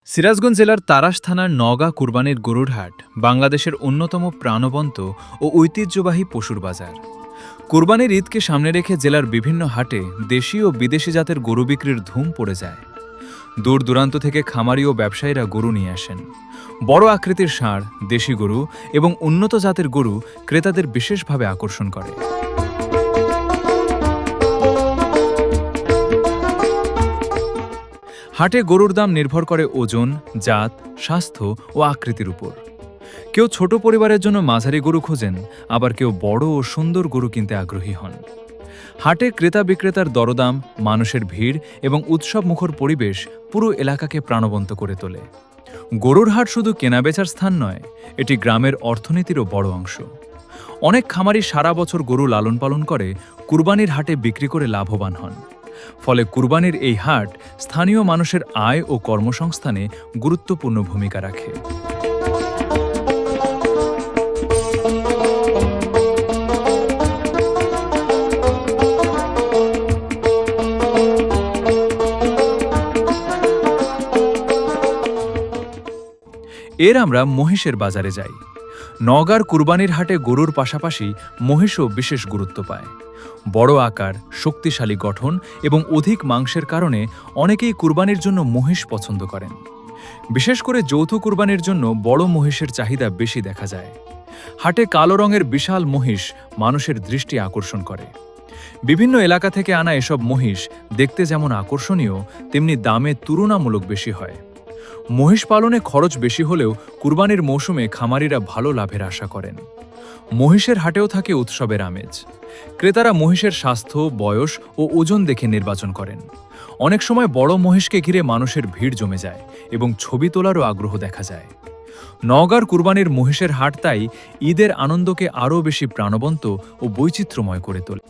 সিরাজগঞ্জ জেলার তাড়াশ থানার নওগাঁ কুরবানির গরুর হাট বাংলাদেশের অন্যতম প্রাণবন্ত ও ঐতিহ্যবাহী পশুর বাজার। কুরবানির ঈদকে সামনে রেখে জেলার বিভিন্ন হাটে দেশি ও বিদেশি জাতের গরু বিক্রির ধুম পড়ে যায়। দূর দূরান্ত থেকে খামারি ও ব্যবসায়ীরা গরু নিয়ে আসেন। বড় আকৃতির ষাঁড়, দেশি গরু এবং উন্নত জাতের গরু ক্রেতাদের বিশেষভাবে আকর্ষণ করে। হাটে গরুর দাম নির্ভর করে ওজন, জাত, স্বাস্থ্য ও আকৃতির উপর। কেউ ছোট পরিবারের জন্য মাঝারি গরু খোঁজেন, আবার কেউ বড় ও সুন্দর গরু কিনতে আগ্রহী হন। হাটে ক্রেতা বিক্রেতার দরদাম, মানুষের ভিড় এবং উৎসব মুখর পরিবেশ পুরো এলাকাকে প্রাণবন্ত করে তোলে। গরুর হাট শুধু কেনাবেচার স্থান নয়, এটি গ্রামের অর্থনীতিরও বড় অংশ। অনেক খামারি সারা বছর গরু লালন পালন করে কুরবানির হাটে বিক্রি করে লাভবান হন। ফলে কুরবানির এই হাট স্থানীয় মানুষের আয় ও কর্মসংস্থানে গুরুত্বপূর্ণ ভূমিকা রাখে। আমরা মহিষের বাজারে যাই। নওগাঁর কুরবানির হাটে গরুর পাশাপাশি মহিষও বিশেষ গুরুত্ব পায়। বড় আকার, শক্তিশালী গঠন এবং অধিক মাংসের কারণে অনেকেই কুরবানির জন্য মহিষ পছন্দ করেন। বিশেষ করে যৌথ কুরবানির জন্য বড় মহিষের চাহিদা বেশি দেখা যায়। হাটে কালো রঙের বিশাল মহিষ মানুষের দৃষ্টি আকর্ষণ করে। বিভিন্ন এলাকা থেকে আনা এসব মহিষ দেখতে যেমন আকর্ষণীয়, তেমনি দামে তুলনামূলক বেশি হয়। মহিষ পালনে খরচ বেশি হলেও কুরবানির মৌসুমে খামারিরা ভালো লাভের আশা করেন। মহিষের হাটেও থাকে উৎসবের আমেজ। ক্রেতারা মহিষের স্বাস্থ্য, বয়স ও ওজন দেখে নির্বাচন করেন। অনেক সময় বড় মহিষকে ঘিরে মানুষের ভিড় জমে যায় এবং ছবি তোলারও আগ্রহ দেখা যায়। নওগাঁর কুরবানির মহিষের হাট তাই ঈদের আনন্দকে আরও বেশি প্রাণবন্ত ও বৈচিত্র্যময় করে তোলে।